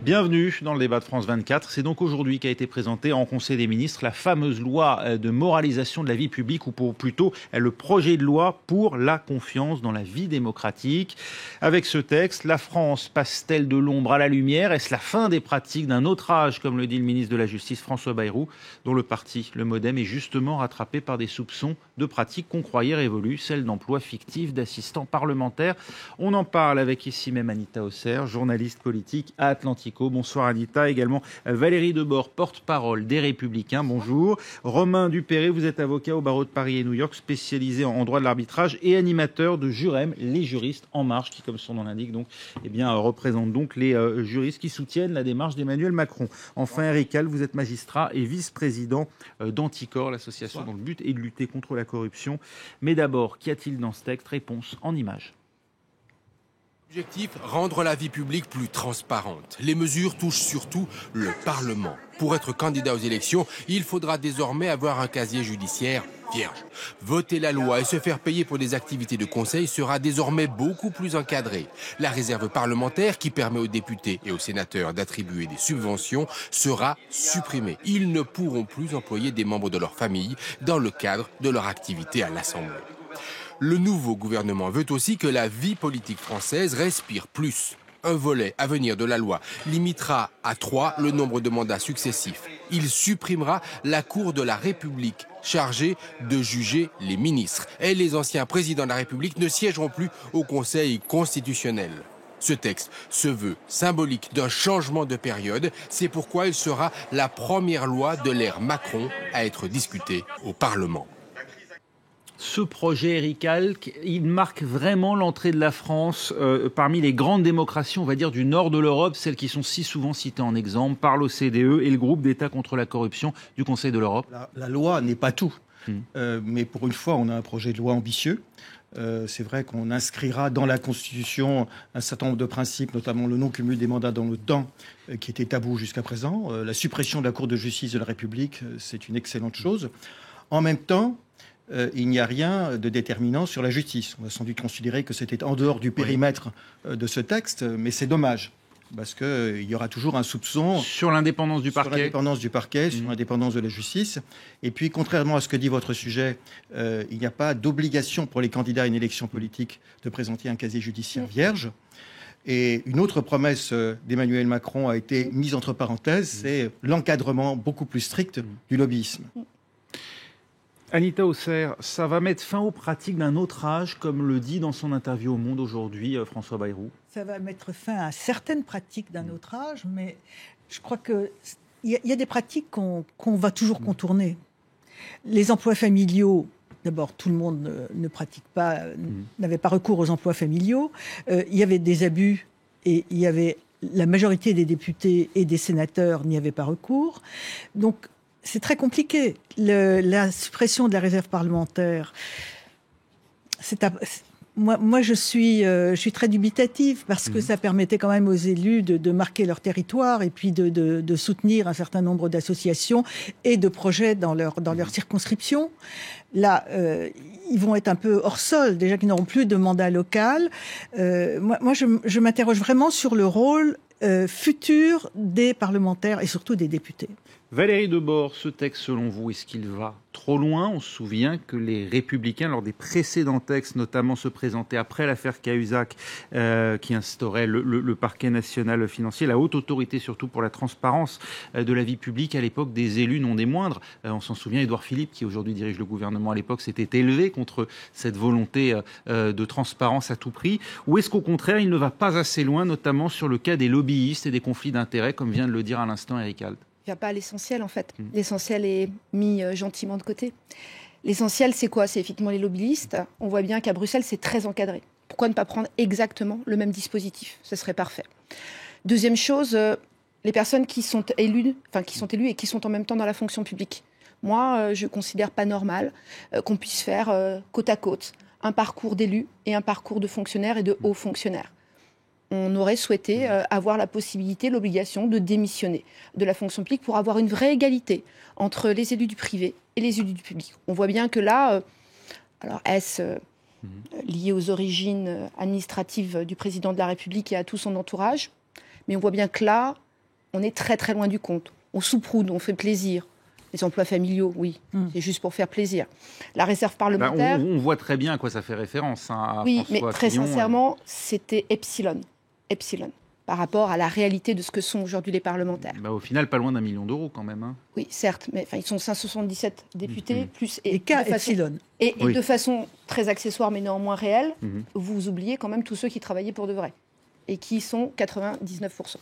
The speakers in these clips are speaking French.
Bienvenue dans le débat de France 24. C'est donc aujourd'hui qu'a été présentée en Conseil des ministres la fameuse loi de moralisation de la vie publique, ou plutôt le projet de loi pour la confiance dans la vie démocratique. Avec ce texte, la France passe-t-elle de l'ombre à la lumière? Est-ce la fin des pratiques d'un autre âge, comme le dit le ministre de la Justice François Bayrou, dont le parti, le MoDem, est justement rattrapé par des soupçons de pratiques qu'on croyait révolues, celles d'emploi fictif d'assistants parlementaires? On en parle avec ici même Anita Hausser, journaliste politique à Atlantico. Bonsoir Anita. Également Valérie Debord, porte-parole des Républicains. Bonjour. Romain Dupéré, vous êtes avocat au barreau de Paris et New York, spécialisé en droit de l'arbitrage et animateur de Jurem, les juristes en marche, qui, comme son nom l'indique, représente donc les juristes qui soutiennent la démarche d'Emmanuel Macron. Enfin, Eric Hall, vous êtes magistrat et vice-président d'Anticor, l'association dont le but est de lutter contre la corruption. Mais d'abord, qu'y a-t-il dans ce texte? Réponse en images. Objectif, rendre la vie publique plus transparente. Les mesures touchent surtout le Parlement. Pour être candidat aux élections, il faudra désormais avoir un casier judiciaire vierge. Voter la loi et se faire payer pour des activités de conseil sera désormais beaucoup plus encadré. La réserve parlementaire, qui permet aux députés et aux sénateurs d'attribuer des subventions, sera supprimée. Ils ne pourront plus employer des membres de leur famille dans le cadre de leur activité à l'Assemblée. Le nouveau gouvernement veut aussi que la vie politique française respire plus. Un volet à venir de la loi limitera à 3 le nombre de mandats successifs. Il supprimera la Cour de la République, chargée de juger les ministres. Et les anciens présidents de la République ne siégeront plus au Conseil constitutionnel. Ce texte se veut symbolique d'un changement de période. C'est pourquoi il sera la première loi de l'ère Macron à être discutée au Parlement. Ce projet, Eric Hall, il marque vraiment l'entrée de la France parmi les grandes démocraties, on va dire, du nord de l'Europe, celles qui sont si souvent citées en exemple par l'OCDE et le groupe d'États contre la corruption du Conseil de l'Europe. La loi n'est pas tout, mais pour une fois, on a un projet de loi ambitieux. C'est vrai qu'on inscrira dans la Constitution un certain nombre de principes, notamment le non-cumul des mandats dans le temps, qui était tabou jusqu'à présent. La suppression de la Cour de justice de la République, c'est une excellente chose. En même temps, il n'y a rien de déterminant sur la justice. On a sans doute considéré que c'était en dehors du périmètre de ce texte, mais c'est dommage, parce qu'il y aura toujours un soupçon sur l'indépendance du parquet, sur l'indépendance de la justice. Et puis, contrairement à ce que dit votre sujet, il n'y a pas d'obligation pour les candidats à une élection politique de présenter un casier judiciaire vierge. Et une autre promesse d'Emmanuel Macron a été mise entre parenthèses, c'est l'encadrement beaucoup plus strict du lobbyisme. Anita Hausser, ça va mettre fin aux pratiques d'un autre âge, comme le dit dans son interview au Monde aujourd'hui François Bayrou? Ça va mettre fin à certaines pratiques d'un autre âge, mais je crois qu'il y a des pratiques qu'on va toujours contourner. Les emplois familiaux, d'abord, tout le monde ne pratique pas, n'avait pas recours aux emplois familiaux. Il y avait des abus et il y avait la majorité des députés et des sénateurs n'y avaient pas recours. Donc, c'est très compliqué. La suppression de la réserve parlementaire, moi je suis très dubitative parce que ça permettait quand même aux élus de marquer leur territoire et puis de soutenir un certain nombre d'associations et de projets dans leur circonscription. Là, ils vont être un peu hors sol, déjà qu'ils n'auront plus de mandat local. Moi je m'interroge vraiment sur le rôle futur des parlementaires et surtout des députés. Valérie Debord, ce texte, selon vous, est-ce qu'il va trop loin? On se souvient que les Républicains, lors des précédents textes, notamment se présentaient après l'affaire Cahuzac, qui instaurait le parquet national financier, la haute autorité surtout pour la transparence de la vie publique, à l'époque des élus non des moindres. On s'en souvient, Édouard Philippe, qui aujourd'hui dirige le gouvernement à l'époque, s'était élevé contre cette volonté de transparence à tout prix. Ou est-ce qu'au contraire, il ne va pas assez loin, notamment sur le cas des lobbyistes et des conflits d'intérêts, comme vient de le dire à l'instant Eric Hall? Il n'y a pas l'essentiel, en fait. L'essentiel est mis gentiment de côté. L'essentiel, c'est quoi? C'est effectivement les lobbyistes. On voit bien qu'à Bruxelles, c'est très encadré. Pourquoi ne pas prendre exactement le même dispositif? Ce serait parfait. Deuxième chose, les personnes qui sont élues et qui sont en même temps dans la fonction publique. Moi, je ne considère pas normal qu'on puisse faire côte à côte un parcours d'élu et un parcours de fonctionnaire et de hauts fonctionnaires. On aurait souhaité avoir la possibilité, l'obligation de démissionner de la fonction publique pour avoir une vraie égalité entre les élus du privé et les élus du public. On voit bien que là, alors est-ce lié aux origines administratives du président de la République et à tout son entourage, mais on voit bien que là, on est très très loin du compte. On souproude, on fait plaisir. Les emplois familiaux, oui, c'est juste pour faire plaisir. La réserve parlementaire... on voit très bien à quoi ça fait référence. À oui, François mais très Fillon, sincèrement, c'était epsilon, par rapport à la réalité de ce que sont aujourd'hui les parlementaires. Au final, pas loin d'1 million d'euros quand même. Oui, certes, mais ils sont 577 députés, plus... Et cas epsilon. Et de façon très accessoire, mais néanmoins réelle, vous oubliez quand même tous ceux qui travaillaient pour de vrai, et qui sont 99%.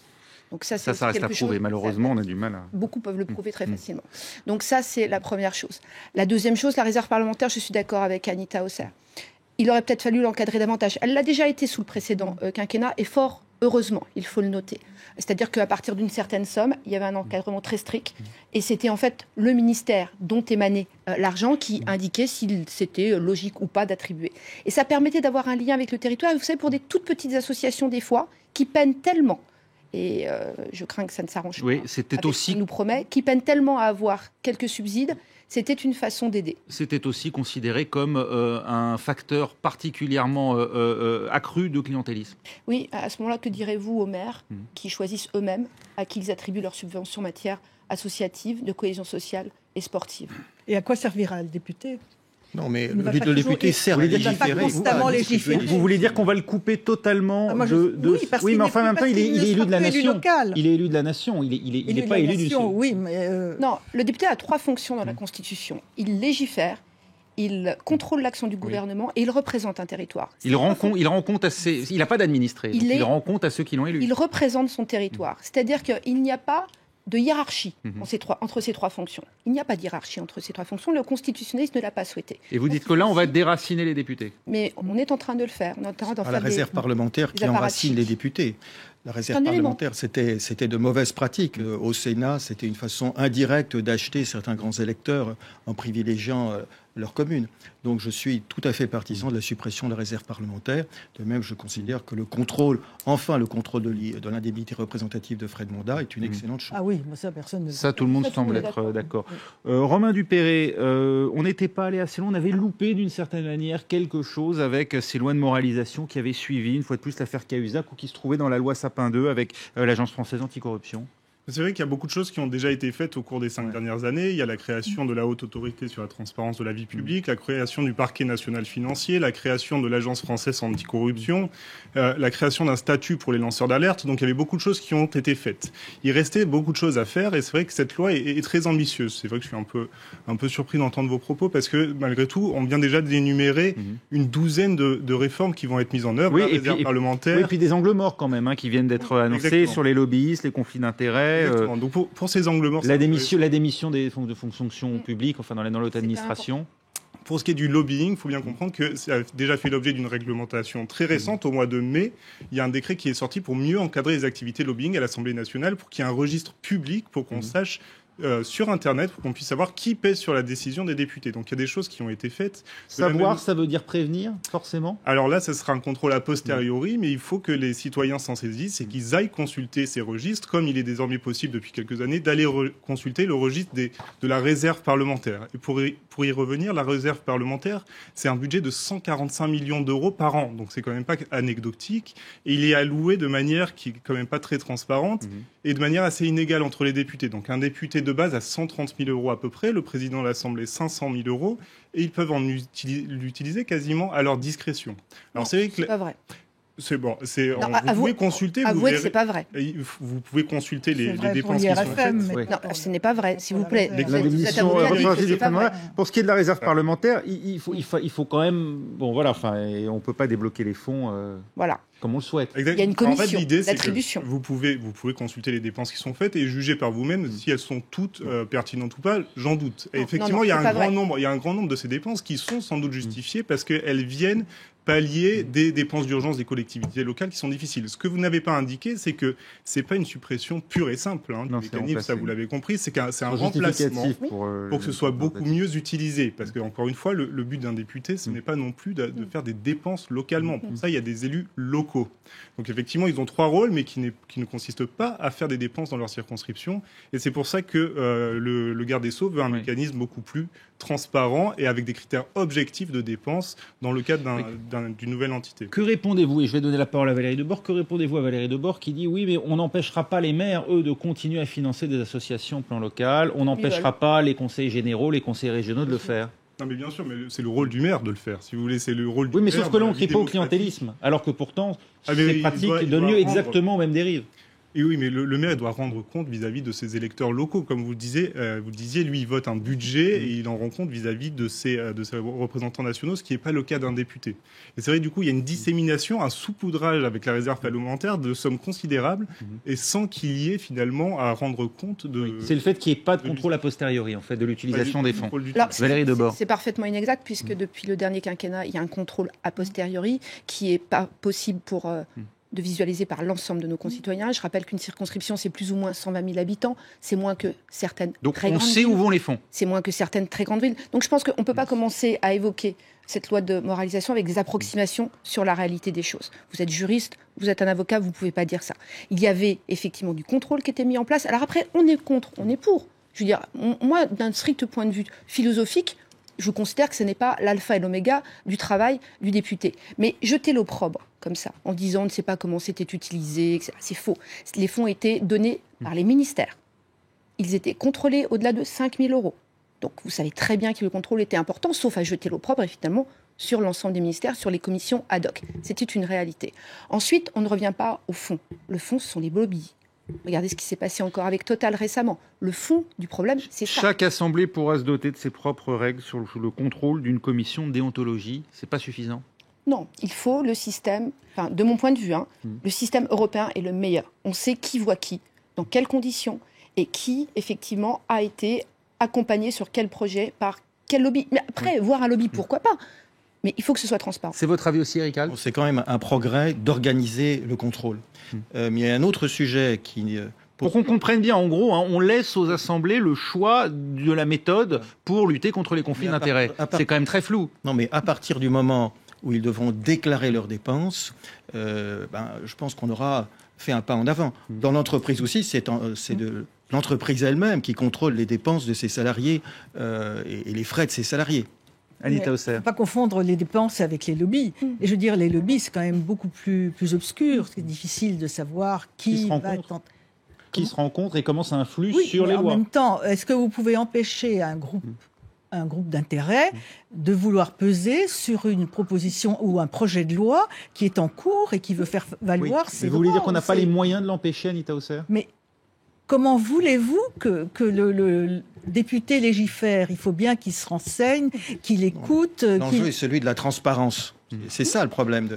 Donc ça reste à prouver. Malheureusement, on a du mal à... Beaucoup peuvent le prouver très facilement. Donc ça, c'est la première chose. La deuxième chose, la réserve parlementaire, je suis d'accord avec Anita Hausser. Il aurait peut-être fallu l'encadrer davantage. Elle l'a déjà été sous le précédent quinquennat, et fort heureusement, il faut le noter. C'est-à-dire qu'à partir d'une certaine somme, il y avait un encadrement très strict, et c'était en fait le ministère dont émanait l'argent qui indiquait s'il c'était logique ou pas d'attribuer. Et ça permettait d'avoir un lien avec le territoire. Et vous savez, pour des toutes petites associations, des fois, qui peinent tellement... Et je crains que ça ne s'arrange pas. Oui, c'était aussi... Ce nous promet, qui peine tellement à avoir quelques subsides, c'était une façon d'aider. C'était aussi considéré comme un facteur particulièrement accru de clientélisme. Oui, à ce moment-là, que direz-vous aux maires qui choisissent eux-mêmes à qui ils attribuent leurs subventions en matière associative, de cohésion sociale et sportive? Et à quoi servira le député? Non, mais le député sert à légiférer. Vous voulez dire qu'on va le couper totalement Oui, mais enfin, en même temps, il est élu de la nation. Il est élu de la nation. Il n'est pas élu du... Oui, mais non, le député a 3 fonctions dans la Constitution. Il légifère, il contrôle l'action du gouvernement et il représente un territoire. Il rend compte à ses... Il n'a pas d'administré. Il rend compte à ceux qui l'ont élu. Il représente son territoire. C'est-à-dire qu'il n'y a pas de hiérarchie entre ces 3 fonctions. Il n'y a pas de hiérarchie entre ces 3 fonctions. Le constitutionnaliste ne l'a pas souhaité. Et vous dites que là, on va déraciner les députés. Mais on est en train de le faire. On est en train d'en faire la réserve parlementaire qui enracine les députés. La réserve parlementaire, c'était de mauvaises pratiques. Au Sénat, c'était une façon indirecte d'acheter certains grands électeurs en privilégiant leur commune. Donc je suis tout à fait partisan de la suppression de la réserve parlementaire. De même, je considère que le contrôle de l'indemnité représentative de frais de mandat est une excellente chose. Ah oui, mais ça, personne ne... Ça, tout le monde semble être d'accord. Romain Dupéré, on n'était pas allé assez loin, on avait loupé d'une certaine manière quelque chose avec ces lois de moralisation qui avaient suivi, une fois de plus, l'affaire Cahuzac, ou qui se trouvait dans la loi Sapin 2 avec l'Agence française anticorruption. C'est vrai qu'il y a beaucoup de choses qui ont déjà été faites au cours des 5 dernières années. Il y a la création de la Haute Autorité sur la transparence de la vie publique, la création du Parquet national financier, la création de l'Agence française anticorruption, la création d'un statut pour les lanceurs d'alerte. Donc il y avait beaucoup de choses qui ont été faites. Il restait beaucoup de choses à faire et c'est vrai que cette loi est très ambitieuse. C'est vrai que je suis un peu surpris d'entendre vos propos parce que malgré tout, on vient déjà d'énumérer une douzaine de réformes qui vont être mises en œuvre. Oui, la réserve parlementaire. Oui, et puis des angles morts quand même qui viennent d'être annoncés. Exactement. Sur les lobbyistes, les conflits d'intérêts. Donc pour ces angles morts, la démission des fonctions publiques, enfin dans la haute administration. Pour ce qui est du lobbying, il faut bien comprendre que ça a déjà fait l'objet d'une réglementation très récente. Au mois de mai, il y a un décret qui est sorti pour mieux encadrer les activités de lobbying à l'Assemblée nationale, pour qu'il y ait un registre public, pour qu'on sache sur Internet, pour qu'on puisse savoir qui pèse sur la décision des députés. Donc il y a des choses qui ont été faites. Savoir, ça veut dire prévenir, forcément? Alors là, ça sera un contrôle a posteriori, mais il faut que les citoyens s'en saisissent et qu'ils aillent consulter ces registres, comme il est désormais possible depuis quelques années d'aller consulter le registre de la réserve parlementaire. Et pour y revenir, la réserve parlementaire, c'est un budget de 145 millions d'euros par an. Donc c'est quand même pas anecdotique. Et il est alloué de manière qui est quand même pas très transparente et de manière assez inégale entre les députés. Donc un député de base à 130 000 euros à peu près, le président de l'Assemblée 500 000 euros, et ils peuvent l'utiliser quasiment à leur discrétion. Alors c'est pas vrai. C'est bon, vous pouvez consulter. Avouez que c'est pas vrai. Vous pouvez consulter les dépenses qui sont faites. Non, ce n'est pas vrai, s'il vous plaît. Pour ce qui est de la réserve parlementaire, il faut quand même, on peut pas débloquer les fonds. Voilà. Comme on le souhaite. Il y a une commission d'attribution. Vous pouvez consulter les dépenses qui sont faites et juger par vous-même si elles sont toutes pertinentes ou pas. J'en doute. Et effectivement, il y a un grand nombre de ces dépenses qui sont sans doute justifiées parce qu'elles viennent pallier des dépenses d'urgence des collectivités locales qui sont difficiles. Ce que vous n'avez pas indiqué, c'est que c'est pas une suppression pure et simple du mécanisme, ça vous l'avez compris, c'est un remplacement pour que ce soit beaucoup mieux utilisé. Parce que, encore une fois, le but d'un député, ce n'est pas non plus de faire des dépenses localement. Pour ça, il y a des élus locaux. Donc effectivement, ils ont 3 rôles, mais qui ne consistent pas à faire des dépenses dans leur circonscription. Et c'est pour ça que le garde des Sceaux veut un mécanisme beaucoup plus transparent et avec des critères objectifs de dépenses dans le cadre d'un d'une nouvelle entité. Que répondez-vous, et je vais donner la parole à Valérie Debord, que répondez-vous à Valérie Debord qui dit oui, mais on n'empêchera pas les maires, eux, de continuer à financer des associations au plan local, on n'empêchera pas les conseils généraux, les conseils régionaux de le faire. Non mais bien sûr, mais c'est le rôle du maire de le faire. Si vous voulez, c'est le rôle du maire. Oui, mais sauf que là, on crie pas au clientélisme, alors que pourtant, ces pratiques donnent lieu exactement aux mêmes dérives. Et oui, mais le maire doit rendre compte vis-à-vis de ses électeurs locaux. Comme vous le disiez, lui, il vote un budget et il en rend compte vis-à-vis de ses représentants nationaux, ce qui n'est pas le cas d'un député. Et c'est vrai, du coup, il y a une dissémination, un saupoudrage avec la réserve parlementaire de sommes considérables et sans qu'il y ait finalement à rendre compte de... Oui, c'est le fait qu'il n'y ait pas de contrôle a posteriori, en fait, de l'utilisation des fonds. Alors, Valérie Debord. C'est parfaitement inexact, puisque depuis le dernier quinquennat, il y a un contrôle a posteriori qui n'est pas possible de visualiser par l'ensemble de nos concitoyens. Je rappelle qu'une circonscription, c'est plus ou moins 120 000 habitants. C'est moins que certaines très grandes villes. Donc on sait où vont les fonds. C'est moins que certaines très grandes villes. Donc je pense qu'on ne peut pas commencer à évoquer cette loi de moralisation avec des approximations sur la réalité des choses. Vous êtes juriste, vous êtes un avocat, vous ne pouvez pas dire ça. Il y avait effectivement du contrôle qui était mis en place. Alors après, on est contre, on est pour. Je veux dire, moi, d'un strict point de vue philosophique, je considère que ce n'est pas l'alpha et l'oméga du travail du député. Mais jeter l'opprobre comme ça, en disant on ne sait pas comment c'était utilisé, etc., c'est faux. Les fonds étaient donnés par les ministères. Ils étaient contrôlés au-delà de 5 000 €. Donc vous savez très bien que le contrôle était important, sauf à jeter l'opprobre, évidemment, sur l'ensemble des ministères, sur les commissions ad hoc. C'était une réalité. Ensuite, on ne revient pas au fond. Le fond, ce sont les lobbies. Regardez ce qui s'est passé encore avec Total récemment. Le fond du problème, c'est ça. Chaque assemblée pourra se doter de ses propres règles sur le contrôle d'une commission de déontologie. C'est pas suffisant? Non, il faut le système, enfin, de mon point de vue, le système européen est le meilleur. On sait qui voit qui, dans quelles conditions, et qui, effectivement, a été accompagné sur quel projet, par quel lobby. Mais après, voir un lobby, pourquoi pas? Mais il faut que ce soit transparent. C'est votre avis aussi, Eric Alp? C'est quand même un progrès d'organiser le contrôle. Mais il y a un autre sujet qui... Pour qu'on comprenne bien, en gros, on laisse aux assemblées le choix de la méthode pour lutter contre les conflits d'intérêts. C'est quand même très flou. Non, mais à partir du moment où ils devront déclarer leurs dépenses, je pense qu'on aura fait un pas en avant. Dans l'entreprise aussi, c'est de l'entreprise elle-même qui contrôle les dépenses de ses salariés et les frais de ses salariés. Anita Hausser. Il ne faut pas confondre les dépenses avec les lobbies. Et je veux dire, les lobbies, c'est quand même beaucoup plus obscur. C'est difficile de savoir qui se rencontre et comment ça influe sur les lois. En même temps, est-ce que vous pouvez empêcher un groupe d'intérêt de vouloir peser sur une proposition ou un projet de loi qui est en cours et qui veut faire valoir ses droits? Vous voulez dire qu'on n'a pas les moyens de l'empêcher, Anita Hausser? Mais comment voulez-vous que le député légifère? Il faut bien qu'il se renseigne, qu'il écoute. L'enjeu est celui de la transparence. C'est ça le problème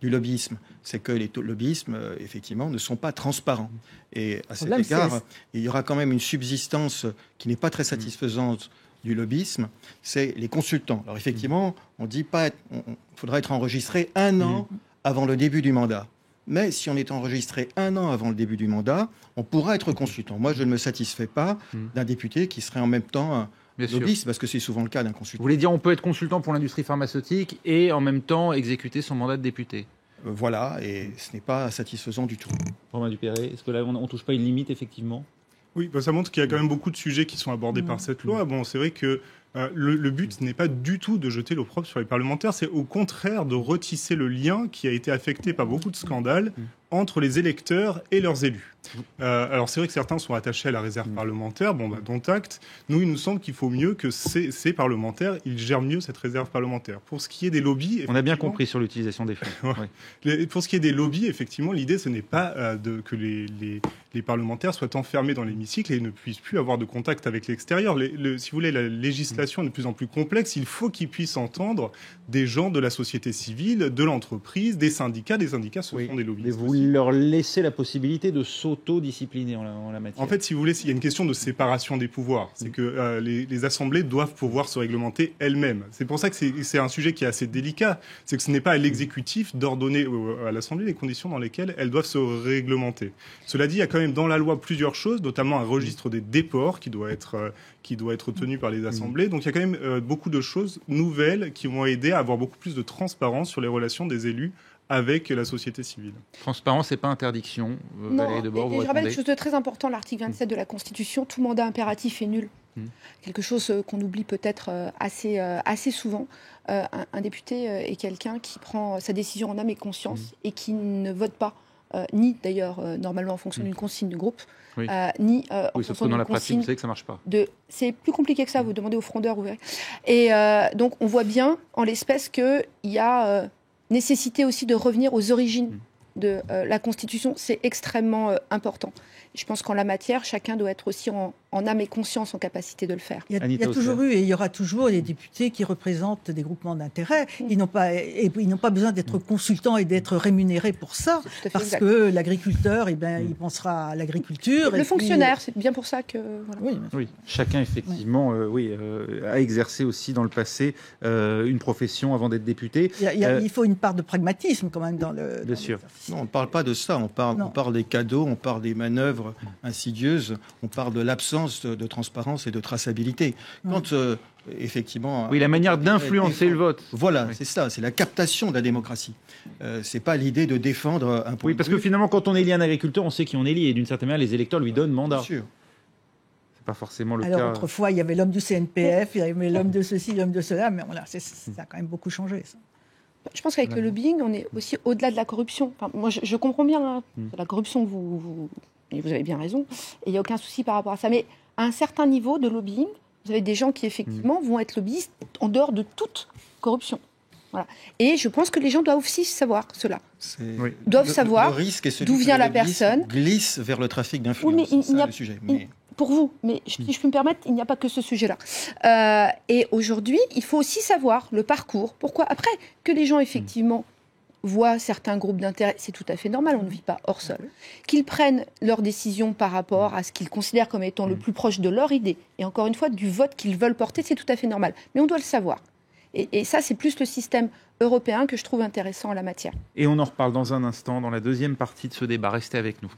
du lobbyisme. C'est que les lobbyismes, effectivement, ne sont pas transparents. Et à cet égard, il y aura quand même une subsistance qui n'est pas très satisfaisante du lobbyisme, c'est les consultants. Alors effectivement, on dit pas, faudra être enregistré 1 an avant le début du mandat. Mais si on est enregistré 1 an avant le début du mandat, on pourra être consultant. Moi, je ne me satisfais pas d'un député qui serait en même temps un lobbyiste, parce que c'est souvent le cas d'un consultant. Vous voulez dire on peut être consultant pour l'industrie pharmaceutique et en même temps exécuter son mandat de député? Voilà, et ce n'est pas satisfaisant du tout. Romain Dupéré, est-ce que là, on ne touche pas une limite, effectivement? Oui, ça montre qu'il y a quand même beaucoup de sujets qui sont abordés par cette loi. Bon, c'est vrai que le but n'est pas du tout de jeter l'opprobre sur les parlementaires, c'est au contraire de retisser le lien qui a été affecté par beaucoup de scandales entre les électeurs et leurs élus. Alors c'est vrai que certains sont attachés à la réserve parlementaire, dont acte. Nous, il nous semble qu'il faut mieux que ces parlementaires, ils gèrent mieux cette réserve parlementaire. Pour ce qui est des lobbies... On a bien compris sur l'utilisation des fonds. Pour ce qui est des lobbies, effectivement, l'idée, ce n'est pas que les parlementaires soient enfermés dans l'hémicycle et ne puissent plus avoir de contact avec l'extérieur. Si vous voulez, la législation est de plus en plus complexe. Il faut qu'ils puissent entendre des gens de la société civile, de l'entreprise, des syndicats. Des syndicats, ce sont des lobbyistes. Mais vous leur laissez la possibilité de s'auto-discipliner en la matière. En fait, si vous voulez, il y a une question de séparation des pouvoirs. C'est que les assemblées doivent pouvoir se réglementer elles-mêmes. C'est pour ça que c'est un sujet qui est assez délicat. C'est que ce n'est pas à l'exécutif d'ordonner à l'Assemblée les conditions dans lesquelles elles doivent se réglementer. Cela dit, il y a quand même dans la loi plusieurs choses, notamment un registre des déports qui doit être tenu par les assemblées. Donc il y a quand même beaucoup de choses nouvelles qui vont aider à avoir beaucoup plus de transparence sur les relations des élus avec la société civile. Transparence, c'est pas interdiction. Non, Valérie Debord, et je rappelle quelque chose de très important, l'article 27 de la Constitution, tout mandat impératif est nul. Quelque chose qu'on oublie peut-être assez souvent. Un député est quelqu'un qui prend sa décision en âme et conscience et qui ne vote pas, ni d'ailleurs normalement en fonction d'une consigne de groupe, ni en fonction d'une dans la consigne. pratique, vous savez que ça marche pas. C'est plus compliqué que ça, vous demandez aux frondeurs, vous verrez. Et donc on voit bien en l'espèce qu'il y a nécessité aussi de revenir aux origines de la Constitution. C'est extrêmement important. Je pense qu'en la matière, chacun doit être aussi en âme et conscience en capacité de le faire. Il y a toujours eu et il y aura toujours des députés qui représentent des groupements d'intérêt. Ils n'ont pas besoin d'être consultants et d'être rémunérés pour ça, parce que l'agriculteur, il pensera à l'agriculture. Le fonctionnaire, c'est bien pour ça que... Voilà. Oui, chacun, effectivement, a exercé aussi dans le passé une profession avant d'être député. Il faut une part de pragmatisme quand même dans le... Bien sûr. Non, on ne parle pas de ça. On parle des cadeaux, on parle des manœuvres insidieuses, on parle de l'absence de transparence et de traçabilité. Quand, effectivement... Oui, la manière d'influencer le vote. Voilà, c'est ça, c'est la captation de la démocratie. C'est pas l'idée de défendre un point. Oui, parce que finalement, quand on élit un agriculteur, on sait qui on élit, et d'une certaine manière, les électeurs lui donnent mandat. Bien sûr. C'est pas forcément le cas. Alors, autrefois, il y avait l'homme du CNPF, il y avait l'homme de ceci, l'homme de cela, mais voilà, ça a quand même beaucoup changé, ça. Je pense qu'avec le lobbying, on est aussi au-delà de la corruption. Enfin, moi, je comprends bien la corruption, et vous avez bien raison, et il n'y a aucun souci par rapport à ça. Mais à un certain niveau de lobbying, vous avez des gens qui, effectivement, vont être lobbyistes en dehors de toute corruption. Voilà. Et je pense que les gens doivent aussi savoir cela. Doivent savoir d'où vient la personne. Glisse vers le trafic d'influence. Oui, mais c'est ça le sujet. Pour vous, mais si je peux me permettre, il n'y a pas que ce sujet-là. Et aujourd'hui, il faut aussi savoir le parcours. Pourquoi ? Après, que les gens, effectivement, voient certains groupes d'intérêt, c'est tout à fait normal, on ne vit pas hors sol. Qu'ils prennent leurs décisions par rapport à ce qu'ils considèrent comme étant le plus proche de leur idée, et encore une fois, du vote qu'ils veulent porter, c'est tout à fait normal. Mais on doit le savoir. Et ça, c'est plus le système européen que je trouve intéressant en la matière. Et on en reparle dans un instant, dans la deuxième partie de ce débat. Restez avec nous.